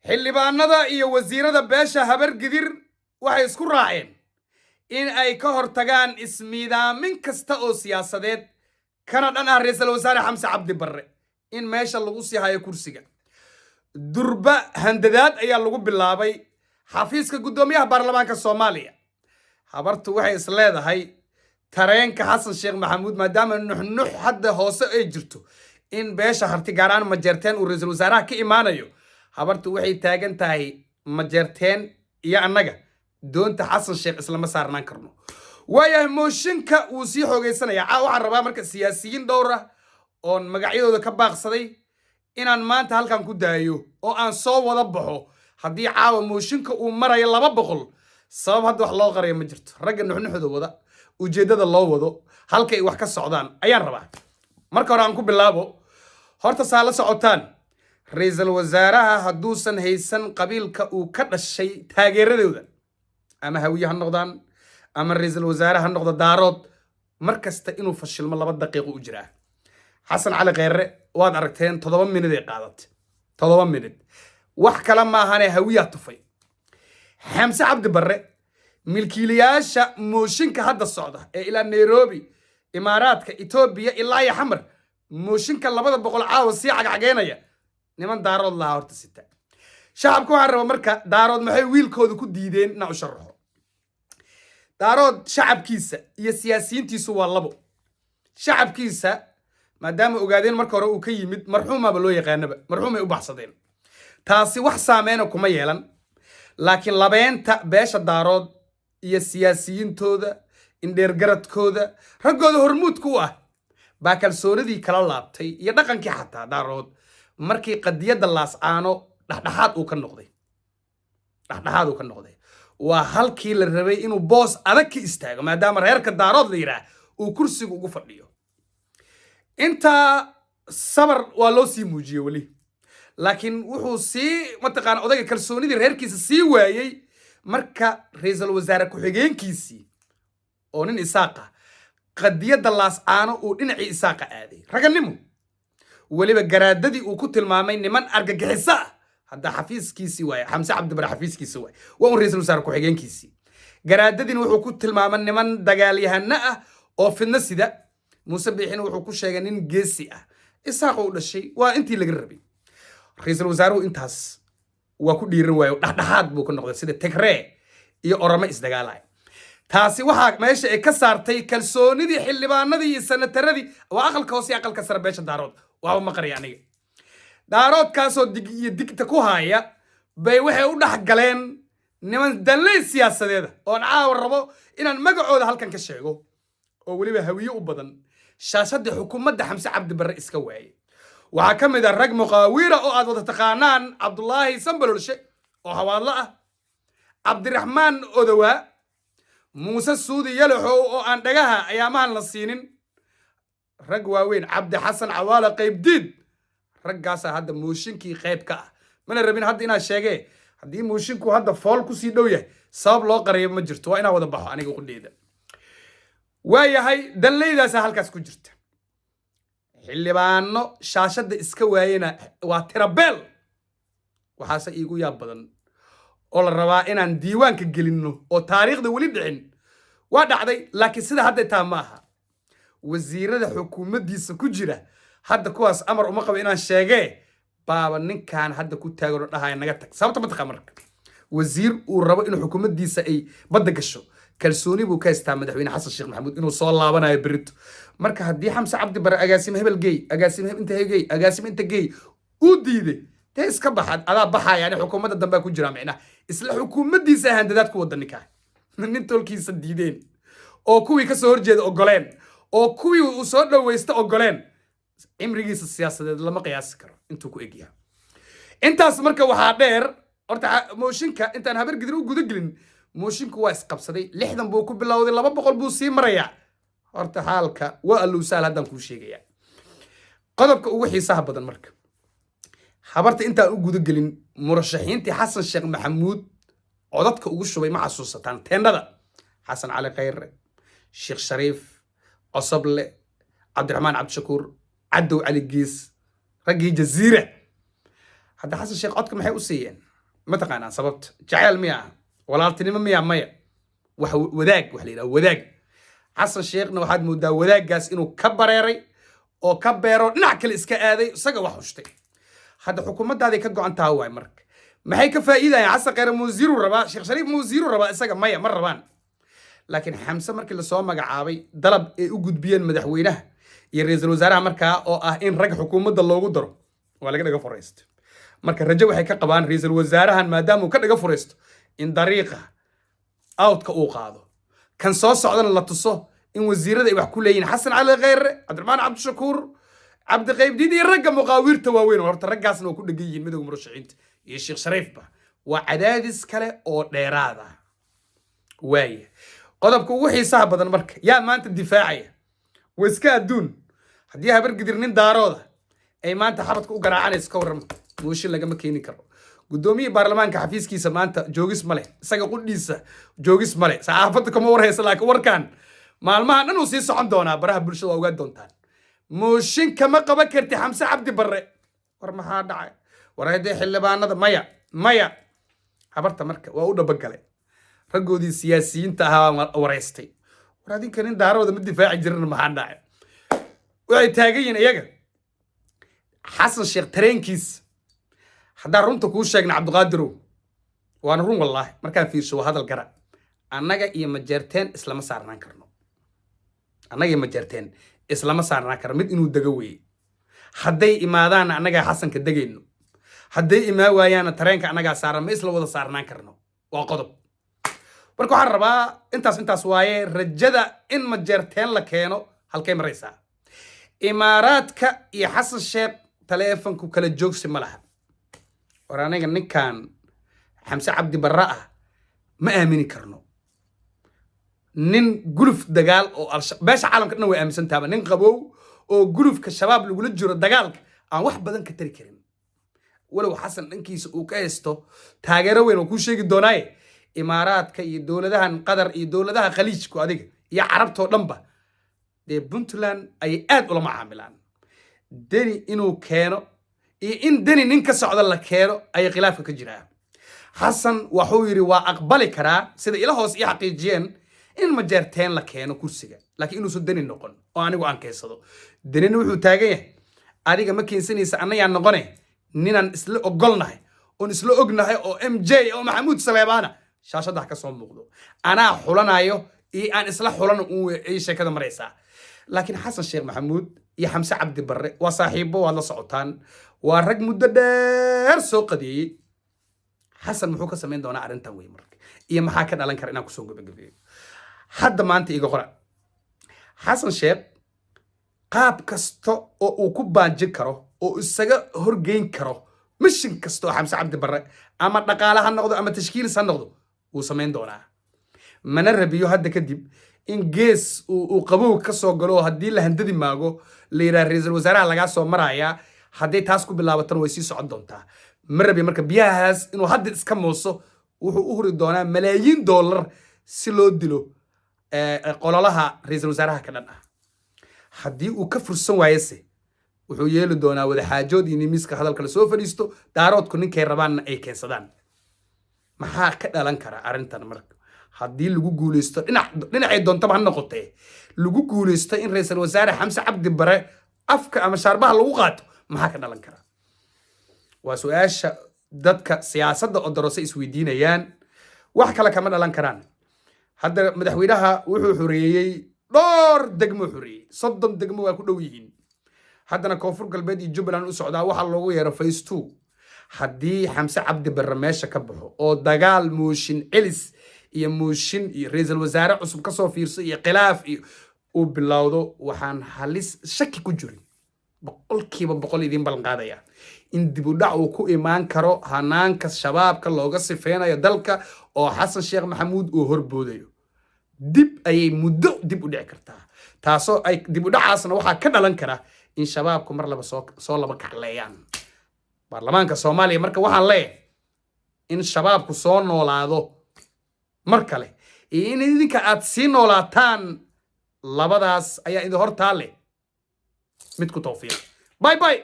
xildhibaanada iyo wasiirada beesha habar gidir waxay isku raaceen in ay ka hortagaan ismiidaamin kasta oo siyaasadeed kana dhan ah ra'iisul wasaare xamse cabdi barre in meesha lagu sii hayo kursiga. durba handadaad ayaa lagu bilaabay xafiiska guddoomiyaha baarlamaanka Soomaaliya. habartu waxay is leedahay tareenka xasan sheekh maxamuud maadaama nuxnux hadda hoose ay jirto in beesha harti gaaraan majeerteen uu ra'iisul wasaaraha ka imaanayo. habartu waxay taagan tahay majeerteen iyo annaga doonta xasan sheekh islama saarnaan karno. waayahay mooshinka uu sii xoogaysanaya waxaan rabaa marka siyaasiyiin dhowr ah oon magacyadooda ka baaqsaday inaan maanta halkan ku daayo oo aan soo wada baxo haddii caawa mooshinka uu marayo 200 sabab hadda wax loo qarayo ma jirto. ragga nuxnuxda wada ujeedada loo wado halkay wax ka socdaan ayaan rabaa. marka hore aan ku bilaabo horta saa la socotaan ra'iisul wasaaraha hadduusan haysan qabiilka uu ka dhashay taageeradooda ama hawiye ha noqdaan ama ra'iisul wasaare ha noqdo daarood markasta inuu fashilmo 2 daqiiqo u jiraa. xasan cali kheyre waad aragteen 7 minid ay qaadatay 7 minid wax kala ma ahane hawiya tufay. xamse cabdi barre milkiilayaasha mooshinka hadda socda ee ilaa Nairobi imaaraadka Itoobiya ilaa iyo xamar mooshinka 200 caawa sii cagcageynaya niman daarood lahaa horta sita. shacabku waxaan rabaa marka daarood maxay wiilkooda ku diideen inaan u sharaxo. daarood shacabkiisa iyo siyaasiyiintiisu waa labo. shacabkiisa maadaama ogaadeen marka hore uu ka yimid marxuumaba loo yaqaanaba marxuumay u baxsadeen taasi wax saameyn kuma yeelan. laakiin labeenta beesha daarood iyo siyaasiyiintooda indheergaradkooda raggooda hormuudku u ah baa kalsoonidii kala laabtay iyo dhaqankii xataa daarood markii qadiyadda laascaano dhexdhexaad uu ka noqday. waa halkii la rabay inuu boos adag ka istaago maadaama reerka daarood la yiraahdo uu kursiga ugu fadhiyo. intaa sabar waa loo sii muujiyey wali laakiin wuxuu sii mataqaan odayga kalsoonidii reerkiisa sii waayay marka ra'iisul wasaare ku-xigeenkiisii oo nin isaaqa qadiyadda laascaano uu dhinacii isaaqa aaday raganimo waliba garaadadii uu ku tilmaamay niman argagixiso ah. hadda xafiiskiisii waaye xamse cabdi barre xafiiskiisii waaye waa un ra'iisul wasaare ku-xigeenkiisii. garaadadiina wuxuu ku tilmaamay niman dagaalyahano ah oo fidno sida. muuse biixin wuxuu ku sheegay nin geesi ah isaaq uu dhashay waa intii laga rabay. ra'iisul wasaaruhu intaas waa ku dhiiran waayo dhexdhexaad buu ka noqday sida Tigree iyo Oromo isdagaalay. taasi waxa meesha ay ka saartay kalsoonidii xildhibaanadii iyo sanataradii waa aqalka hoose iyo aqalka sare beesha daarood waa ma qari aniga. daarood kaasoo dig iyo digta ku haya bay waxay u dhex galeen niman dalay siyaasadeed oo caawa rabo inaan magacooda halkan ka sheego oo waliba hawiye u badan shaashada xukuumadda xamse cabdi barre iska waayay. waxaa ka mid ah rag muqaawira oo aad wada taqaanaan cabdullaahi sambalolshe oo hawaadla ah cabdiraxmaan odowaa muuse suudi yalaxow oo aan dhagaha ayaamahan la siinin rag waaweyn cabdi xasan cawaala qaybdiid raggaasaa hadda mooshinkii qayb ka ah. mana rabin hadda inaan sheegee haddii moshinku hadda fool kusii dhow yahay sabab loo qariyo ma jirto waa inaan wada baxo aniga qudheeda. waayahay dallaydaasa halkaas ku jirta. xildhibaano shaashada iska waayena waa tirabeel waxaase iigu yaab badan oo la rabaa inaan diiwaanka gelinno oo taariikhda weli dhicin. waa dhacday laakiin sida hadda taa ma aha. wasiirada xukuumaddiisa ku jira hadda kuwaas amar uma qabo inaan sheegee baaba ninkan hadda ku taagan dhahay naga tag. sababta ma taqaan marka wasiir uu rabo inuu xukuumaddiisa ay badda gasho kalsooni buu ka haystaa madaxweyne xasan sheekh maxamuud inuu soo laabanayo berito. marka haddii xamse cabdi barre agaasimo hebel geey agaasimo agaasimo inta geey uu diiday dee iska baxad adaa baxaya yani xukuumadda dambe ku jira micnaha isla xukuumaddiisa handadaad ku wada ninkaa nin tolkiisa diideen oo kuwii ka soo horjeeda ogoleen oo kuwii uu soo dhawaysta ogoleen cimrigiisa siyaasadeed lama qiyaasi karo intuu ku egyahay. intaas marka waxaa dheer horta mooshinka intaan habar gidir u guda gelin moshinku waa isqabsaday 60 buu ku bilowday 200 buu sii marayaa. horta xaalka waa alluusaal haddaan kuu sheegayaa. qodobka ugu xiisaha badan marka habarta intaan u guda gelin murashaxiintii xasan sheekh maxamuud codadka ugu shubay ma xasuusataan teendhada xasan cali kheyre sheekh shariif cosoble cabdiraxmaan cabdishakuur cadow cali gees raggii jaziira hadda xasan sheekh codka maxay u siiyeen ما تقانا سببت جعل مياه ولا التنمى مياه مياه وذاك وحلينا وذاك حسن شيخنا واحد مدة وذاك قاس إنه كبريري أو كبروا نعكل إسكاذي سجى وحشتي هذا حكومة هذه كجو عن تهوى مرك ما هي كفائدة يا عسى غير موزير الرباء شيخ شريف موزير الرباء سجى مياه مرة بان لكن حمسة مرك اللي صار مجعابي ضرب وجود بين مدحوينه يريز الوزراء مركا أو إن رجع حكومة الله قدره ولا كده جفرست مركا الرجال وحكي قبان رئيس الوزراء ما دام كده جفرست إن طريقة أوت كأوقاضه كان صوص عدنا الله تصه إن وزير ذا يحكوا لين حسن على غير عبد الرحمن عبد الشكور عبد الغيب دي يرجع مقاوير تواوين ورت رجع سنو كل جيين مدهم مرشحين يا الشيخ شريف به وعدادس كله أو ديرادا واي قلب كوحي صاحب بدن مرك يا ما أنت الدفاعية وإسكا دون هديها برقدر نين داروده أي ما أنت حبتك وقرا عن إسكورم وش اللي جمك هني كرو قدومي برلمان كحفيز كيس ما أنت جوجس ملء سأقول ليس جوجس ملء سأعرفتكم ورها سلاك وركان ما المها ننوسيس عندنا براه برشلونة وقد دونتان موشين كما قبكرت حمسة عبد برة ورما هذا عاي ورهدي حل بانا مايا حبرت مركب وأودا بقلة رجوا دي سياسيين تها ورئيستي ورادين كانين داروا ده مدفاع جرنا ما حد عاي ويتاجين إياك حسن الشيخ ترينكيس حدا رنتو كوش شيخنا عبد القادر وانا رون والله مركان في شو هذا القرا انغا iyo majeerteen isla ma saarnaan karno anaga iyo majeerteen isla ma saarnaan karno mid inuu daga weey haday imaadaan anaga xasanka dagayno haday imaa waayaan tareenka anaga saaran ma isla wada saarnaan karno waa qodob marka waxaan rabaa intaas waaye rajada in majeerteen la keeno halkay maraysaa imaaraadka iyo xasan sheekh taleefanku kala joogsi ma laha ورانيك نكان حمسة عبد براءة ما آمني كرنو نين قلف دجال أو باش عالم كنا وآمن سنتابا نين قبو أو قلف كشباب اللي يقولوا جرو دجال واحد بدن كتري كريم ولو حسن إنكيس وكايستو تاجروين وكل شيء الدوناي إمارات كي الدولة ده قدر الدولة ده خليج كواديك يا عربته لمبة دي بنتلان أي آد ولا معاملان دني إنه كانوا إن دني نينك سعود الله كيرو أي خلاف كجرا حسن وحويري وأقبل كرا سيد إله هوس حقيقيين إن مجرتين لكينو كرسيجا لكن إنه سدني النقل وأنا وأنا كيسدو دني نوحو تاجيه أديك ما كينسني سأنا يعني نقني نينا إسلو أقلنا ونسلو أقلنا أو إم جي أو محمود سليبانا شاشة ضحك صوم مغلو أنا حولنا أيو أنا إصلاح حولنا أي شيء كذا مريسا لكن حسن الشيخ محمود يا حمسة عبد برة وصاحبه والله صوتان ورج مدة سوق دي حسن محوك سمين دونا عرنتا ويمرك إيه محاكد على كرنا كسوق بجبي حد ما أنت يقرأ حسن شيخ قاب كستو أو كوبان جكره أو السجا هرجين كره مش كستو حمسة عبد برة أما نقالها النقد أما تشكيل سنقده وسمين دونا من الربيو هذا كديب إن جيس وقبوه كسو قالوا هدي اللي هنددي ماجو ليرا رئيس الوزراء لقى سو مرايا هدي تاسكو بالله وتر ويسيس عندونتا مربي مركب بيهاز إنه هدي إسكاموسو وهو دونا ملايين دولار سلو دلو قال لها رئيس الوزراء كلنا هدي وكفر السوايسي وهو يلو دونا وده حاجود إني مسك هذا الكل سوف ريستو دارات كونين كيربان أي كيسدان ما حاكد لانكرا أرنتان مركب haddii lagu guuleysto dhinacay doonto ma noqotee lagu guuleysto in ra'iisul wasaare Xamse Cabdi Bare afka ama sharbaha lagu qaato maxaa ka dhalan kara waa su'aasha dadka siyaasadda oo darasa isweydiinayaan wax kale kama dhalan karaan hadda madaxweynaha wuxuu xoreeyay dhowr degmo xoreeyay 30 degmo waa ku dhow yihiin haddana koonfur galbeed iyo Jubbaland u socdaa waxa loogu yeero phase 2 haddii Xamse Cabdi Bare meesha ka baxo oo dagaal mooshin celis iyo mooshin iyo ra'iisul wasaare cusub ka soo fiirso iyo khilaaf iyo uu bilowdo waxaan halis shaki ku jirin boqol idin ballan qaadaya in dib u dhac uu ku imaan karo hanaanka shabaabka looga sifeynayo dalka oo Xasan Sheekh Maxamuud uu horboodayo dib ayay muddo dib u dhici kartaa taasoo ay dib u dhacaasna waxa ka dhalan kara in shabaabku mar laba soo laba kacleeyaan baarlamaanka Soomaaliya marka waxaan leeyahay in shabaabku soo noolaado markale in idinka aad sii noolaataan labadaas ayaa idin hortaale mid ku tawfiiq bye bye